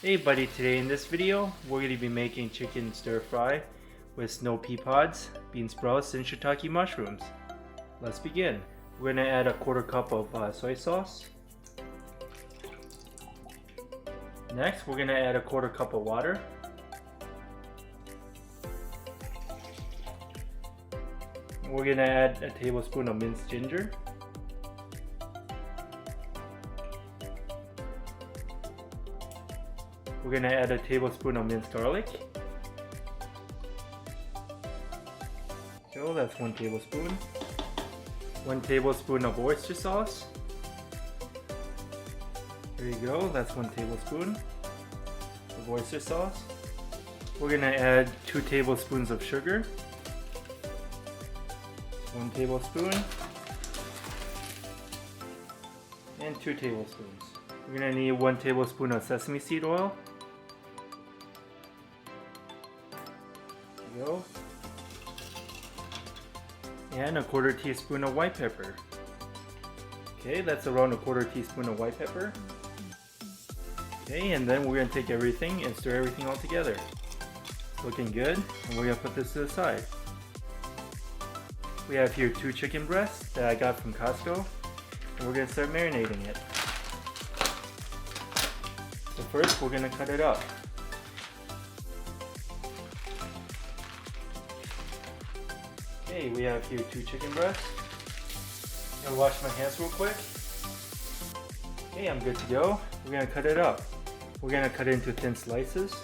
Hey buddy, today in this video we're going to be making chicken stir fry with snow pea pods, bean sprouts, and shiitake mushrooms. Let's begin. We're going to add a quarter cup of soy sauce. Next we're going to add a quarter cup of water. We're going to add a tablespoon of minced ginger. We're going to add a tablespoon of minced garlic. So that's 1 tablespoon. 1 tablespoon of oyster sauce. There you go, that's 1 tablespoon of oyster sauce. We're going to add 2 tablespoons of sugar. 1 tablespoon. And 2 tablespoons. We're going to need 1 tablespoon of sesame seed oil. There you go. And a quarter teaspoon of white pepper. Okay, that's around a quarter teaspoon of white pepper. Okay, and then we're going to take everything and stir everything all together. Looking good, and we're going to put this to the side. We have here 2 chicken breasts that I got from Costco, and we're going to start marinating it. So first we're going to cut it up. Okay, we have here 2 chicken breasts. I'm gonna wash my hands real quick. Okay, I'm good to go. We're gonna cut it up. We're gonna cut it into thin slices,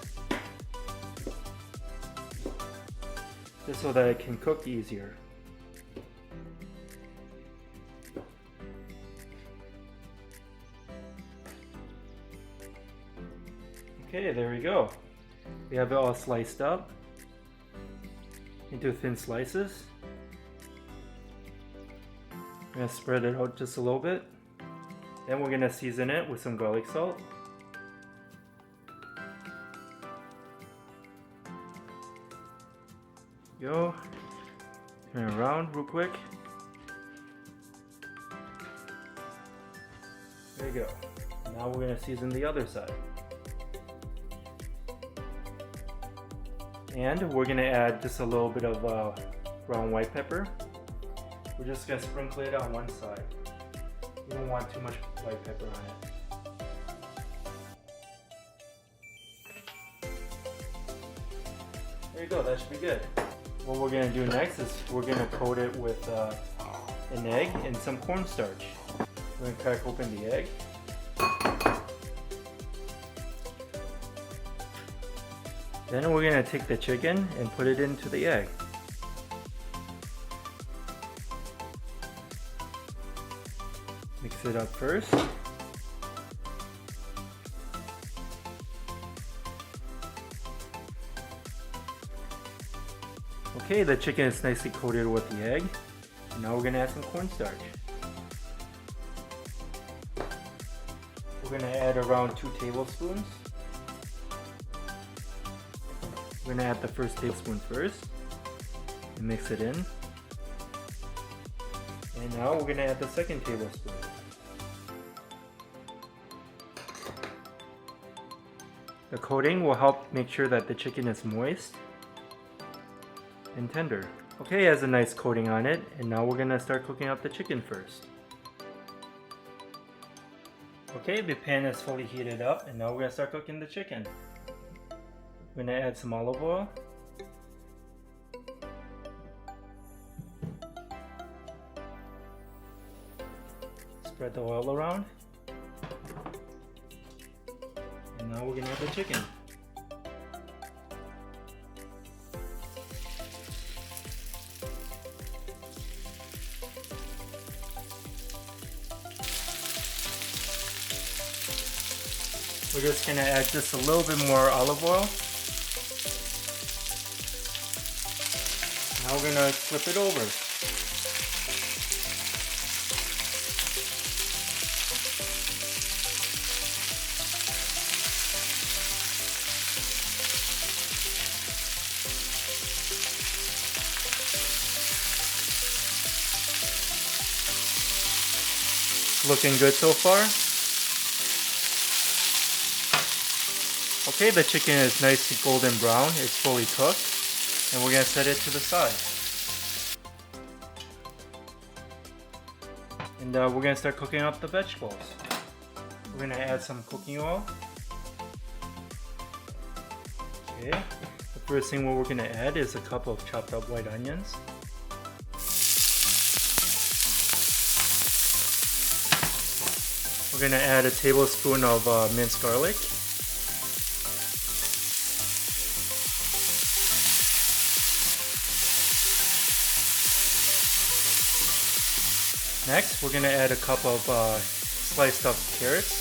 just so that it can cook easier. Okay, there we go. We have it all sliced up into thin slices. I'm going to spread it out just a little bit. Then we're going to season it with some garlic salt. Go. Turn it around real quick. There you go. Now we're going to season the other side. And we're going to add just a little bit of brown white pepper. We're just going to sprinkle it on one side. You don't want too much white pepper on it. There you go, that should be good. What we're going to do next is we're going to coat it with an egg and some cornstarch. We're going to crack open the egg. Then we're going to take the chicken and put it into the egg. Mix it up first. Okay, the chicken is nicely coated with the egg. Now we're going to add some cornstarch. We're going to add around 2 tablespoons. We're going to add the first tablespoon first and mix it in. And now we're going to add the second tablespoon. The coating will help make sure that the chicken is moist and tender. Okay, it has a nice coating on it, and now we're going to start cooking up the chicken first. Okay, the pan is fully heated up, and now we're going to start cooking the chicken. We're going to add some olive oil. Spread the oil around. And now we're going to add the chicken. We're just going to add just a little bit more olive oil. Now we're going to flip it over. Looking good so far. Okay, the chicken is nice and golden brown. It's fully cooked. And we're going to set it to the side. And we're going to start cooking up the vegetables. We're going to add some cooking oil. Okay, the first thing what we're going to add is a cup of chopped up white onions. We're going to add a tablespoon of minced garlic. Next, we're going to add a cup of sliced up carrots.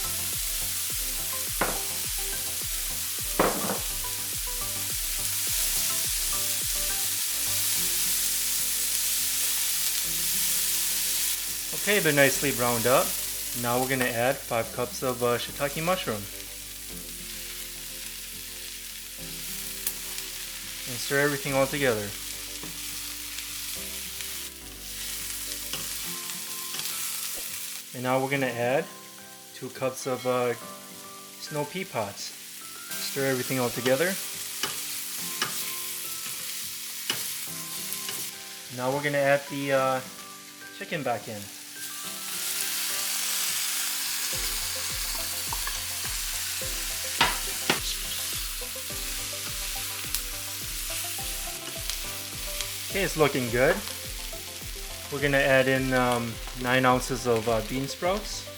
Okay, they're nicely browned up. Now we're going to add 5 cups of shiitake mushroom. And stir everything all together. And now we're going to add 2 cups of snow pea pods. Stir everything all together. Now we're going to add the chicken back in. Okay, it's looking good. We're going to add in 9 ounces of bean sprouts.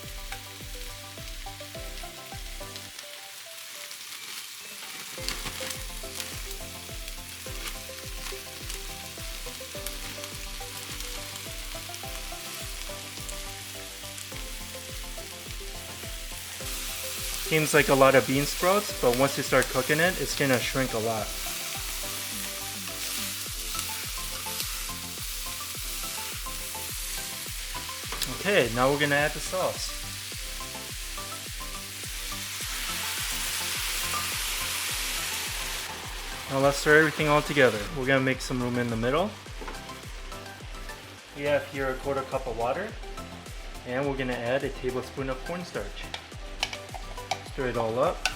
Seems like a lot of bean sprouts, but once you start cooking it, it's going to shrink a lot. Okay, now we're going to add the sauce. Now let's stir everything all together. We're going to make some room in the middle. We have here a 1/4 cup of water, and we're going to add a tablespoon of cornstarch. Stir it all up,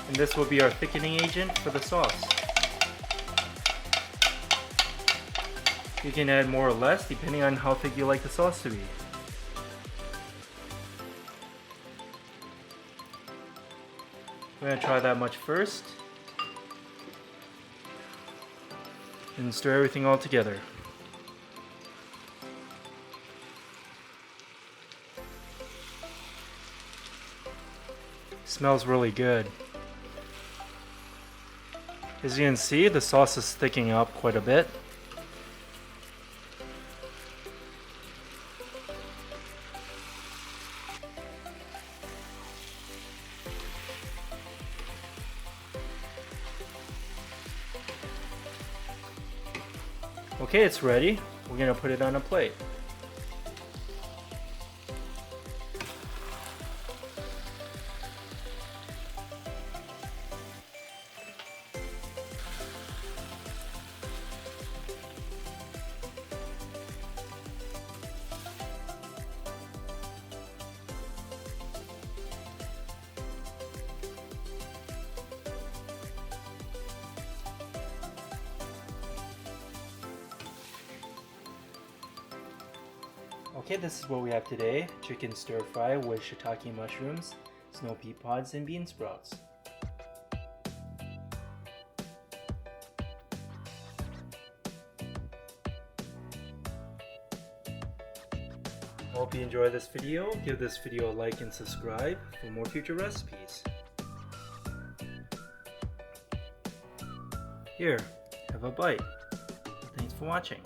and this will be our thickening agent for the sauce. You can add more or less depending on how thick you like the sauce to be. We're going to try that much first. And stir everything all together. Smells really good. As you can see, the sauce is thickening up quite a bit. Okay, it's ready. We're going to put it on a plate. Okay, this is what we have today. Chicken stir fry with shiitake mushrooms, snow pea pods, and bean sprouts. Hope you enjoyed this video. Give this video a like and subscribe for more future recipes. Here, have a bite. Thanks for watching.